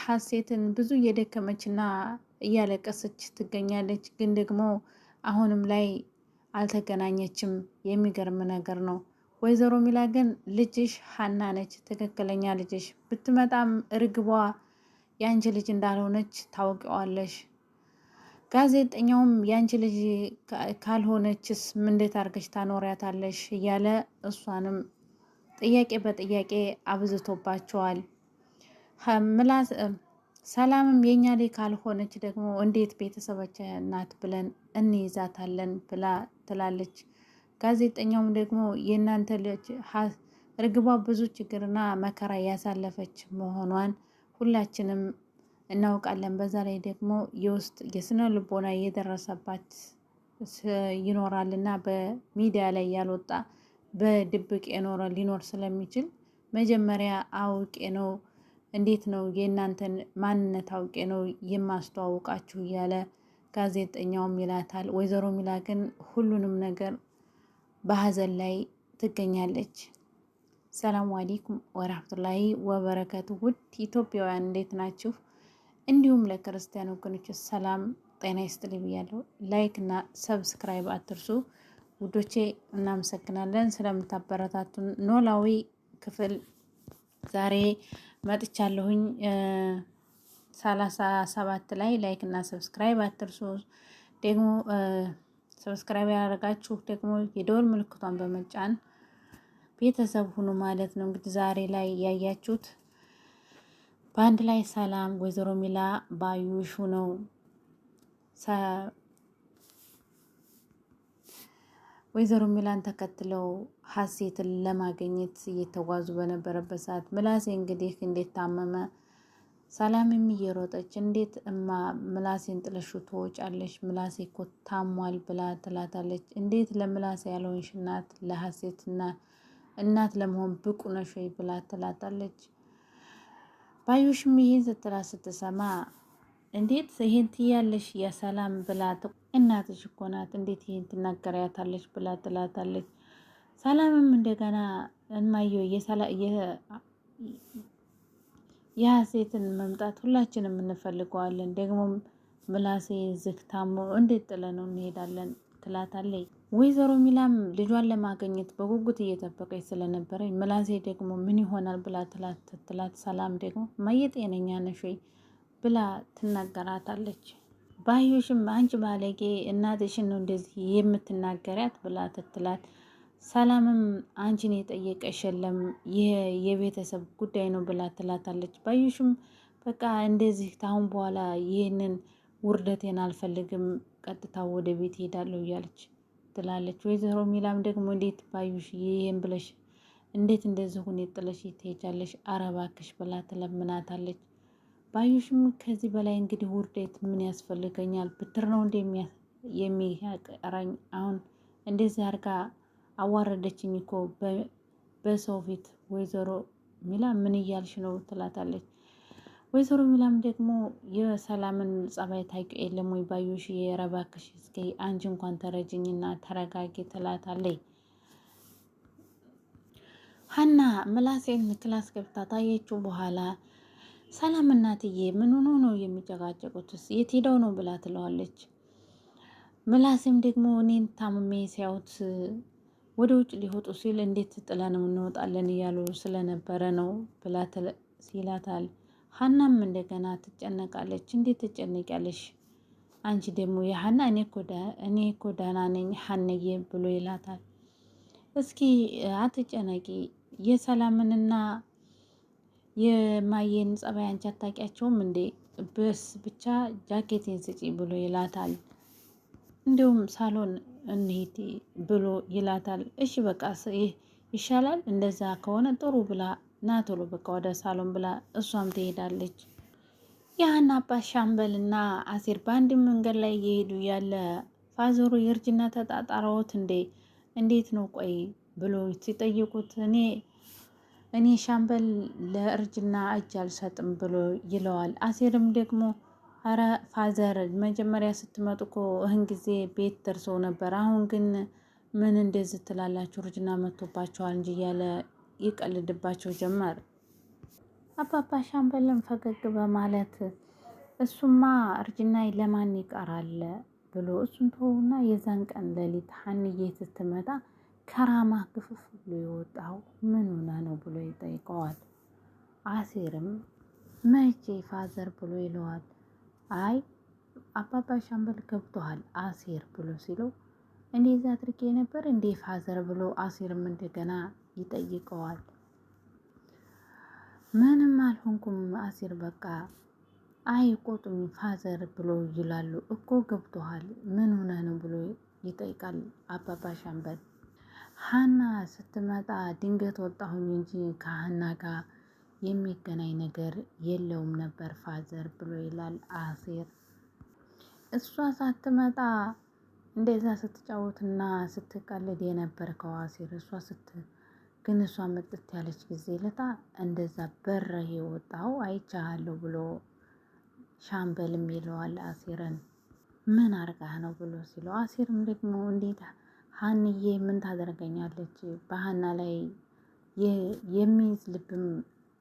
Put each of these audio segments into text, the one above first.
ሀሴትን ብዙ እየደከመችና እያለቀሰች ትገኛለች። ግን ደግሞ አሁንም ላይ አልተገናኘችም። የሚገርም ነገር ነው። ወይዘሮ ሚላ ግን ልጅሽ ሀና ነች፣ ትክክለኛ ልጅሽ። ብትመጣም እርግቧ የአንቺ ልጅ እንዳልሆነች ታውቂዋለሽ። ጋዜጠኛውም የአንቺ ልጅ ካልሆነችስ እንዴት አድርገሽ ታኖሪያታለሽ እያለ እሷንም ጥያቄ በጥያቄ አብዝቶባቸዋል። ሰላምም የኛ ላይ ካልሆነች ደግሞ እንዴት ቤተሰቦች ናት ብለን እንይዛታለን ብላ ትላለች። ጋዜጠኛውም ደግሞ የእናንተ ልጅ እርግቧ ብዙ ችግርና መከራ ያሳለፈች መሆኗን ሁላችንም እናውቃለን። በዛ ላይ ደግሞ የውስጥ የስነ ልቦና የደረሰባት ይኖራልና በሚዲያ ላይ ያልወጣ በድብቅ የኖረ ሊኖር ስለሚችል መጀመሪያ አውቄ ነው እንዴት ነው የእናንተን ማንነት አውቄ ነው የማስተዋውቃችሁ እያለ ጋዜጠኛውም ይላታል። ወይዘሮ ሚላ ግን ሁሉንም ነገር በሀዘን ላይ ትገኛለች። ሰላሙ አለይኩም ወራህመቱላሂ ወበረከቱ። ውድ ኢትዮጵያውያን እንዴት ናችሁ? እንዲሁም ለክርስቲያን ወገኖች ሰላም ጤና ይስጥልኝ ብያለሁ። ላይክ እና ሰብስክራይብ አትርሱ ውዶቼ። እናመሰግናለን ስለምታበረታቱን። ኖላዊ ክፍል ዛሬ መጥቻለሁኝ። 37 ላይ ላይክ እና ሰብስክራይብ አትርሱ። ደግሞ ሰብስክራይብ ያደረጋችሁ ደግሞ የደወል ምልክቷን በመጫን ቤተሰብ ሁኑ ማለት ነው። እንግዲህ ዛሬ ላይ ያያችሁት በአንድ ላይ ሰላም፣ ወይዘሮ ሚላ፣ ባዩሽ ነው ወይዘሮ ሚላን ተከትለው ሀሴትን ለማግኘት እየተጓዙ በነበረበት ሰዓት ምላሴ እንግዲህ እንዴት ታመመ፣ ሰላምም እየሮጠች እንዴት ምላሴን ጥለሹ ትወጫለሽ? ምላሴ እኮ ታሟል ብላ ትላታለች። እንዴት ለምላሴ ያልሆንሽ እናት ለሀሴትና እናት ለመሆን ብቁ ነሽ ወይ ብላ ትላታለች። ባዩሽም ይሄን ስትላት ስትሰማ እንዴት ይሄን ትያለሽ የሰላም ብላ እናትሽ እኮ ናት እንዴት ይሄን ትናገሪያታለሽ ብላ ትላታለች። ሰላምም እንደገና እማየው የሀሴትን መምጣት ሁላችንም እንፈልገዋለን፣ ደግሞም ምላሴ ዝግታሞ እንዴት ጥለነው እንሄዳለን ትላታለች። ወይዘሮ ሚላም ልጇን ለማግኘት በጉጉት እየጠበቀች ስለነበረ ምላሴ ደግሞ ምን ይሆናል ብላ ትላት። ሰላም ደግሞ እማዬ ጤነኛ ነሽ ወይ ብላ ትናገራታለች። ባዩሽም አንቺ ባለጌ እናትሽን ነው እንደዚህ የምትናገሪያት ብላ ትትላት። ሰላምም አንቺን የጠየቀሽ የለም ይህ የቤተሰብ ጉዳይ ነው ብላ ትላታለች። ባዩሽም በቃ እንደዚህ ታሁን በኋላ ይህንን ውርደቴን አልፈልግም፣ ቀጥታ ወደ ቤት ሄዳለሁ እያለች ትላለች። ወይዘሮ ሚላም ደግሞ እንዴት ባዩሽ ይህን ብለሽ እንዴት እንደዚህ ሁኔታ ጥለሽ ትሄጃለሽ? ኧረ እባክሽ ብላ ትለምናታለች። ባዩሽም ከዚህ በላይ እንግዲህ ውርደት ምን ያስፈልገኛል? ብትር ነው የሚያቀራኝ? አሁን እንደዚህ አርጋ አዋረደችኝ እኮ በሰው ፊት። ወይዘሮ ሚላ ምን እያልሽ ነው ትላታለች። ወይዘሮ ሚላም ደግሞ የሰላምን ጸባይ ታውቂው የለም ወይ ባዩሽ? ኧረ እባክሽ እስኪ አንቺ እንኳን ተረጅኝና ተረጋጊ ትላታለች። ሀና ምላሴን ክላስ ገብታ ታየችው በኋላ ሰላም እናትዬ ምን ሆኖ ነው የሚጨቃጨቁትስ? የት ሄደው ነው ብላ ትለዋለች። ምላሴም ደግሞ እኔን ታምሜ ሲያዩት ወደ ውጭ ሊወጡ ሲል እንዴት ጥለነው እንወጣለን እያሉ ስለነበረ ነው ብላ ሲላታል። ሀናም እንደገና ትጨነቃለች። እንዴት ትጨነቂያለሽ አንቺ ደግሞ የሀና እኔ እኮ ደህና ነኝ ሀነዬ ብሎ ይላታል። እስኪ አትጨነቂ የሰላምንና የማየን ጸባይ አንቺ አታውቂያቸውም እንዴ? በስ ብቻ ጃኬቴን ስጪ ብሎ ይላታል። እንዲሁም ሳሎን እንሂድ ብሎ ይላታል። እሺ በቃ ይሻላል እንደዛ ከሆነ ጥሩ ብላ ና ቶሎ በቃ ወደ ሳሎን ብላ እሷም ትሄዳለች። የሀና አባት ሻምበልና አሴር በአንድ መንገድ ላይ እየሄዱ ያለ ፋዘሩ የእርጅና ተጣጣረዎት እንዴ? እንዴት ነው ቆይ ብሎ ሲጠይቁት እኔ ሻምበል ለእርጅና እጅ አልሰጥም ብሎ ይለዋል። አሴርም ደግሞ አረ ፋዘር መጀመሪያ ስትመጡ እኮ እህን ጊዜ ቤት ደርሰው ነበር፣ አሁን ግን ምን እንደዚህ ትላላችሁ? እርጅና መጥቶባቸዋል እንጂ እያለ ይቀልድባቸው ጀመር። አባባ ሻምበልን ፈገግ በማለት እሱማ እርጅና ለማን ይቀራል ብሎ እሱን ተውና የዛን ቀን ሌሊት ሀንዬ ስትመጣ ከራማ ግፍፍ ብሎ የወጣው ምን ሆነ ነው ብሎ ይጠይቀዋል። አሴርም መቼ ፋዘር ብሎ ይለዋል። አይ አባባ ሻምበል ገብቶሃል አሴር ብሎ ሲለው እንደዛ አድርጌ ነበር እንዴ ፋዘር ብሎ አሴርም እንደገና ይጠይቀዋል። ምንም አልሆንኩም አሴር በቃ አይቆጡም ፋዘር ብሎ ይላሉ እኮ ገብቶሃል ምን ሆነ ነው ብሎ ይጠይቃል አባባ ሻምበል። ሀና ስትመጣ ድንገት ወጣሁኝ እንጂ ከሀና ጋር የሚገናኝ ነገር የለውም ነበር ፋዘር ብሎ ይላል አሴር። እሷ ሳትመጣ እንደዛ ስትጫወትና ስትቀልድ የነበርከው አሴር ግን እሷ መጥት ያለች ጊዜ ለታ እንደዛ በረህ የወጣው አይቻለሁ ብሎ ሻምበልም ይለዋል አሴርን። ምን አርጋህ ነው ብሎ ሲለው አሴርም ደግሞ እንዴት ሀንዬ ምን ታደርገኛለች በሀና ላይ የሚይዝ ልብም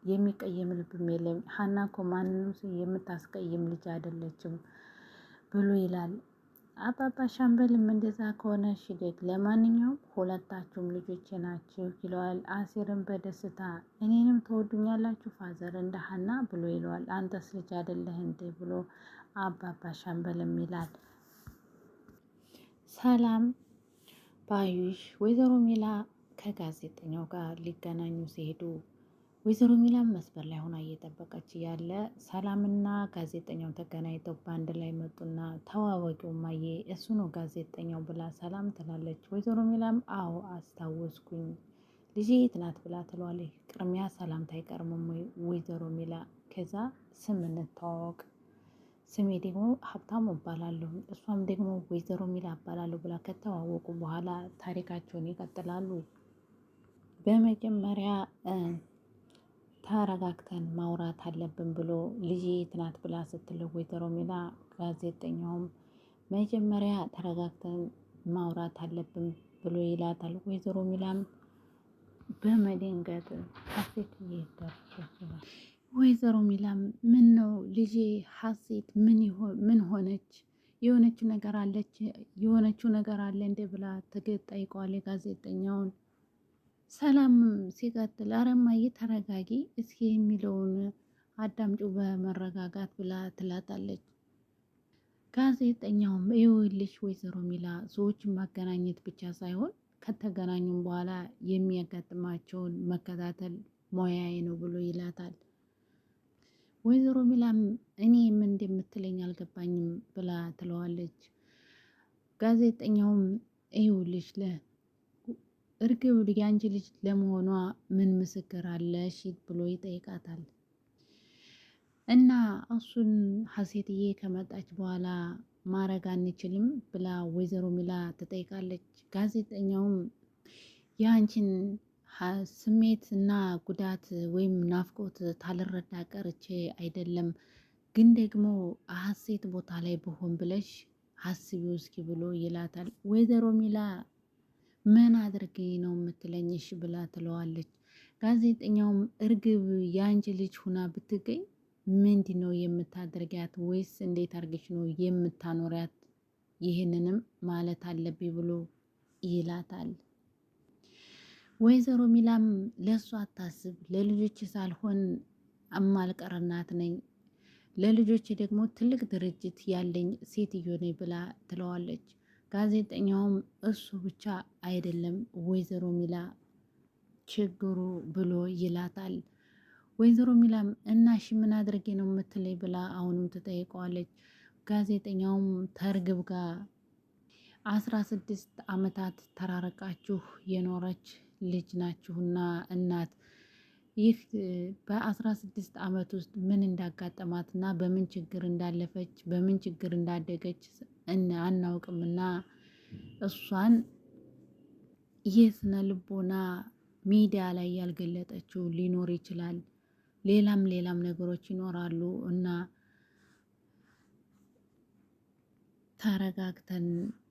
የሚቀየም ልብም የለም ሀና እኮ ማንንም የምታስቀይም ልጅ አይደለችም ብሎ ይላል። አባባ ሻምበልም እንደዛ ከሆነ እሺ ደግ ለማንኛውም ሁለታችሁም ልጆቼ ናችሁ ይለዋል። አሴርም በደስታ እኔንም ትወዱኛላችሁ ፋዘር እንደ ሀና ብሎ ይለዋል። አንተስ ልጅ አይደለህ እንዴ ብሎ አባባ ሻምበልም ይላል። ሰላም ባዩሽ ወይዘሮ ሚላ ከጋዜጠኛው ጋር ሊገናኙ ሲሄዱ ወይዘሮ ሚላም መስበር ላይ ሆና እየጠበቀች ያለ ሰላምና ጋዜጠኛው ተገናኝተው በአንድ ላይ መጡና ተዋወቂው ማየ እሱ ነው ጋዜጠኛው ብላ ሰላም ትላለች። ወይዘሮ ሚላም አዎ አስታወስኩኝ ልጄ የት ናት ብላ ትለዋለች። ቅድሚያ ሰላምታ አይቀርምም ወይዘሮ ሚላ ከዛ ስም እንተዋወቅ ስሜ ደግሞ ሀብታሙ እባላለሁ እሷም ደግሞ ወይዘሮ ሚላ እባላለሁ ብላ ከተዋወቁ በኋላ ታሪካቸውን ይቀጥላሉ። በመጀመሪያ ተረጋግተን ማውራት አለብን ብሎ ልጄ የት ናት ብላ ስትለው ወይዘሮ ሚላ ጋዜጠኛውም መጀመሪያ ተረጋግተን ማውራት አለብን ብሎ ይላታል። ወይዘሮ ሚላም በመደንገጥ ሀሴት ይደርሳል። ወይዘሮ ሚላም ምን ነው ልጄ ሀሴት ምን ሆነች? የሆነችው ነገር አለ እንደ ብላ ትጠይቀዋለች ጋዜጠኛውን። ሰላም ሲቀጥል አረማዬ ተረጋጊ እስኪ የሚለውን አዳምጪው በመረጋጋት ብላ ትላታለች። ጋዜጠኛውም ይኸውልሽ ወይዘሮ ሚላ ሰዎችን ማገናኘት ብቻ ሳይሆን ከተገናኙም በኋላ የሚያጋጥማቸውን መከታተል ሙያዬ ነው ብሎ ይላታል። ወይዘሮ ሚላም እኔ ምን እንደምትለኝ አልገባኝም ብላ ትለዋለች። ጋዜጠኛውም ይኸውልሽ እርግብ የአንቺ ልጅ ለመሆኗ ምን ምስክር አለሽ ብሎ ይጠይቃታል። እና እሱን ሀሴትዬ ከመጣች በኋላ ማረግ አንችልም ብላ ወይዘሮ ሚላ ትጠይቃለች። ጋዜጠኛውም የአንቺን ስሜት እና ጉዳት ወይም ናፍቆት ታልረዳ ቀርቼ አይደለም፣ ግን ደግሞ ሀሴት ቦታ ላይ ብሆን ብለሽ ሀስቢው እስኪ ብሎ ይላታል። ወይዘሮ ሚላ ምን አድርጌ ነው የምትለኝሽ ብላ ትለዋለች። ጋዜጠኛውም እርግብ የአንቺ ልጅ ሁና ብትገኝ ምንድን ነው የምታደርጊያት? ወይስ እንዴት አድርገሽ ነው የምታኖሪያት? ይህንንም ማለት አለብኝ ብሎ ይላታል። ወይዘሮ ሚላም ለእሱ አታስብ፣ ለልጆች ሳልሆን እማልቀር እናት ነኝ፣ ለልጆች ደግሞ ትልቅ ድርጅት ያለኝ ሴትዮ ነኝ ብላ ትለዋለች። ጋዜጠኛውም እሱ ብቻ አይደለም ወይዘሮ ሚላ ችግሩ ብሎ ይላታል። ወይዘሮ ሚላም እናሽ ምን አድርጌ ነው የምትለይ ብላ አሁንም ትጠይቀዋለች። ጋዜጠኛውም ተርግብ ጋር 16 ዓመታት ተራርቃችሁ የኖረች ልጅ ናችሁና እናት ይህ በ16 ዓመት ውስጥ ምን እንዳጋጠማትና በምን ችግር እንዳለፈች በምን ችግር እንዳደገች አናውቅምና እሷን የስነ ልቦና ሚዲያ ላይ ያልገለጠችው ሊኖር ይችላል። ሌላም ነገሮች ይኖራሉ እና ተረጋግተን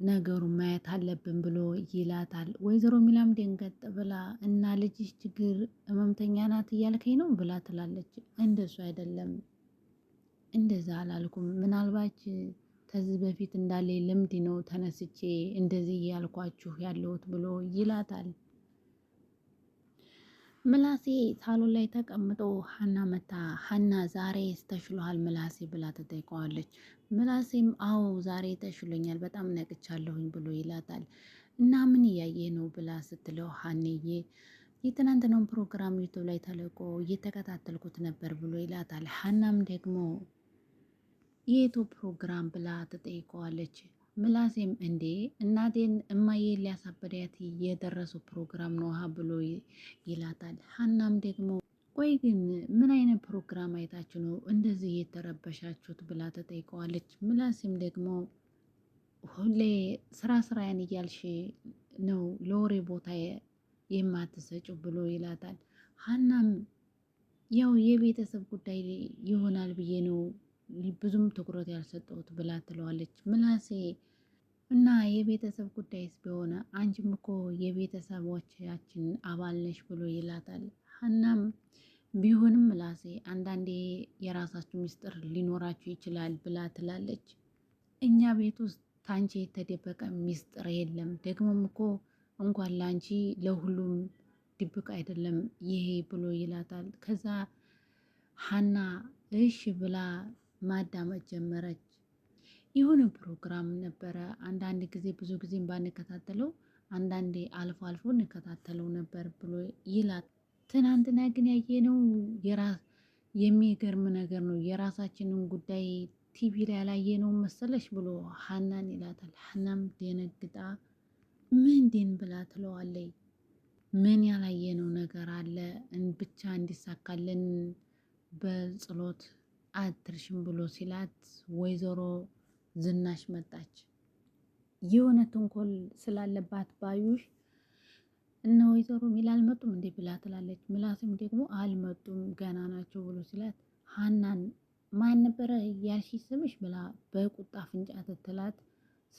ነገሩን ማየት አለብን ብሎ ይላታል። ወይዘሮ ሚላም ደንገጥ ብላ እና ልጅሽ ችግር ህመምተኛ ናት እያልከኝ ነው ብላ ትላለች። እንደሱ አይደለም፣ እንደዛ አላልኩም። ምናልባች ከዚህ በፊት እንዳለ ልምድ ነው ተነስቼ እንደዚህ እያልኳችሁ ያለሁት ብሎ ይላታል። ምላሴ ሳሎን ላይ ተቀምጦ ሀና መታ ሀና ዛሬ ተሽሎሃል ምላሴ ብላ ትጠይቀዋለች። ምላሴም አዎ ዛሬ ተሽሎኛል በጣም ነቅቻለሁኝ ብሎ ይላታል። እና ምን እያየ ነው ብላ ስትለው ሀኔዬ የትናንትናውን ፕሮግራም ዩቱብ ላይ ተለቆ እየተከታተልኩት ነበር ብሎ ይላታል። ሀናም ደግሞ የቱ ፕሮግራም ብላ ትጠይቀዋለች። ምላሴም እንዴ እናቴን እማዬን ሊያሳበዳት የደረሰው ፕሮግራም ነው ብሎ ይላታል። ሀናም ደግሞ ቆይ ግን ምን አይነት ፕሮግራም አይታችሁ ነው እንደዚህ የተረበሻችሁት ብላ ተጠይቀዋለች። ምላሴም ደግሞ ሁሌ ስራዬን እያልሽ ነው ለወሬ ቦታ የማትሰጭው ብሎ ይላታል። ሀናም ያው የቤተሰብ ጉዳይ ይሆናል ብዬ ነው ብዙም ትኩረት ያልሰጠሁት ብላ ትለዋለች። ምላሴ እና የቤተሰብ ጉዳይስ ቢሆን አንቺም እኮ የቤተሰቦቻችን አባል ነሽ ብሎ ይላታል። ሀናም ቢሆንም ምላሴ አንዳንዴ የራሳችሁ ምስጢር ሊኖራችሁ ይችላል ብላ ትላለች። እኛ ቤት ውስጥ ታንቺ የተደበቀ ምስጢር የለም፣ ደግሞም እኮ እንኳን ላንቺ ለሁሉም ድብቅ አይደለም ይሄ ብሎ ይላታል። ከዛ ሀና እሺ ብላ ማዳመጥ ጀመረች። የሆነ ፕሮግራም ነበረ። አንዳንድ ጊዜ ብዙ ጊዜም ባንከታተለው አንዳንዴ አልፎ አልፎ እንከታተለው ነበር ብሎ ይላት። ትናንትና ግን ያየነው የሚገርም ነገር ነው። የራሳችንን ጉዳይ ቲቪ ላይ ያላየነው መሰለሽ ብሎ ሀናን ይላታል። ሀናም ደነግጣ ምንድን ብላ ትለዋለይ። ምን ያላየነው ነገር አለ ብቻ እንዲሳካልን በጸሎት አትርሽም ብሎ ሲላት ወይዘሮ ዝናሽ መጣች። የሆነ ተንኮል ስላለባት ባዩሽ እነ ወይዘሮ ሚላ አልመጡም እንዴ ብላ ትላለች። ምላስም ደግሞ አልመጡም ገና ናቸው ብሎ ሲላት ሀናን ማን ነበረ ያልሺ ስምሽ ብላ በቁጣ አፍንጫ ትትላት።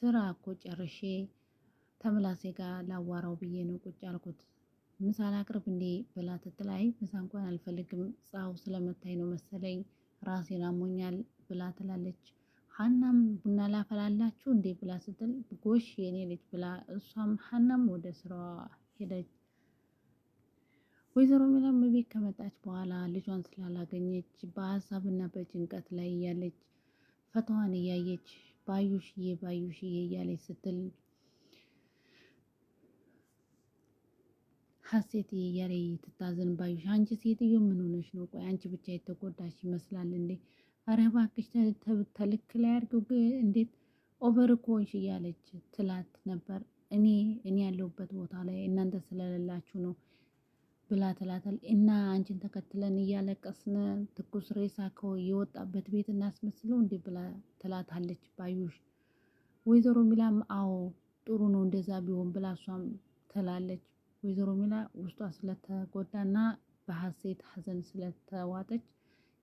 ስራ እኮ ጨርሼ ተምላሴ ጋር ላዋራው ብዬ ነው ቁጭ አልኩት፣ ምሳ ላቅርብ እንዴ ብላ ትትላይ። ምሳ እንኳን አልፈልግም ፀሐዩ ስለመታኝ ነው መሰለኝ ራሴን አሞኛል ብላ ትላለች። ሀናም ቡና ላፈላላችሁ እንዴ ብላ ስትል ጎሽ የኔ ልጅ ብላ እሷም ሀናም ወደ ስራዋ ሄደች። ወይዘሮ ሚላም ቤት ከመጣች በኋላ ልጇን ስላላገኘች በሀሳብና በጭንቀት ላይ እያለች ፈተዋን እያየች ባዩሽዬ ባዩሽዬ እያለች ስትል ሀሴት እያለች ትታዘን ባዩሽ አንቺ ሴትዮ ምን ሆነሽ ነው? ቆይ አንቺ ብቻ የተጎዳሽ ይመስላል እንዴ? ኧረ እባክሽ ተልክ ላይ አድርገው እንዴት ኦቨር እኮ ሆንሽ እያለች ትላት ነበር። እኔ ያለሁበት ቦታ ላይ እናንተ ስለሌላችሁ ነው ብላ ትላታል። እና አንቺን ተከትለን እያለቀስን ትኩስ ሬሳ የወጣበት ቤት እናስመስለው እንዴ ብላ ትላታለች ባዩሽ። ወይዘሮ ሚላም አዎ ጥሩ ነው እንደዛ ቢሆን ብላ እሷም ትላለች። ወይዘሮ ሚላ ውስጧ ስለተጎዳና በሀሴት ሀዘን ስለተዋጠች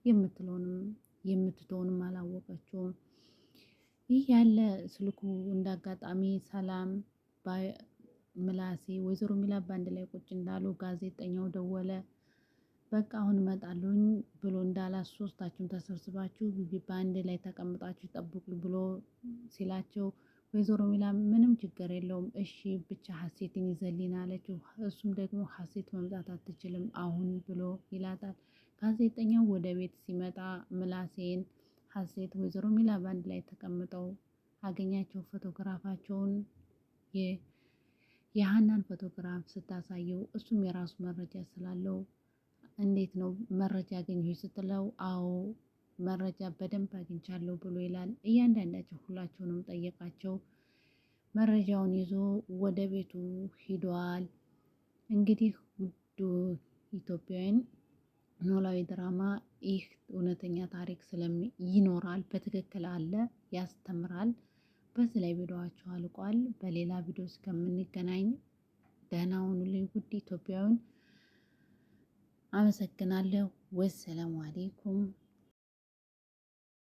የምትለውንም የምትተውንም አላወቀችውም። ይህ ያለ ስልኩ እንዳጋጣሚ ሰላም ምላሴ ወይዘሮ ሚላ በአንድ ላይ ቁጭ እንዳሉ ጋዜጠኛው ደወለ። በቃ አሁን እመጣለሁኝ ብሎ እንዳላት ሶስታችሁም ተሰብስባችሁ በአንድ ላይ ተቀምጣችሁ ጠብቁ ብሎ ሲላቸው ወይዘሮ ሚላ ምንም ችግር የለውም እሺ ብቻ ሀሴትን ይዘሊና አለችው። እሱም ደግሞ ሀሴት መምጣት አትችልም አሁን ብሎ ይላታል። ጋዜጠኛው ወደ ቤት ሲመጣ ምላሴን ሀሴት ወይዘሮ ሚላ በአንድ ላይ ተቀምጠው አገኛቸው። ፎቶግራፋቸውን የሀናን ፎቶግራፍ ስታሳየው እሱም የራሱ መረጃ ስላለው እንዴት ነው መረጃ ያገኘሽ ስትለው አዎ መረጃ በደንብ አግኝቻለሁ ብሎ ይላል። እያንዳንዳቸው ሁላቸውንም ጠየቃቸው። መረጃውን ይዞ ወደ ቤቱ ሂዷል። እንግዲህ ውዱ ኢትዮጵያውያን ኖላዊ ድራማ ይህ እውነተኛ ታሪክ ይኖራል፣ በትክክል አለ፣ ያስተምራል። በዚህ ላይ ቪዲዮዋቸው አልቋል። በሌላ ቪዲዮ እስከምንገናኝ ደህና ሁኑልኝ ውድ ኢትዮጵያውያን። አመሰግናለሁ። ወሰላሙ አሌይኩም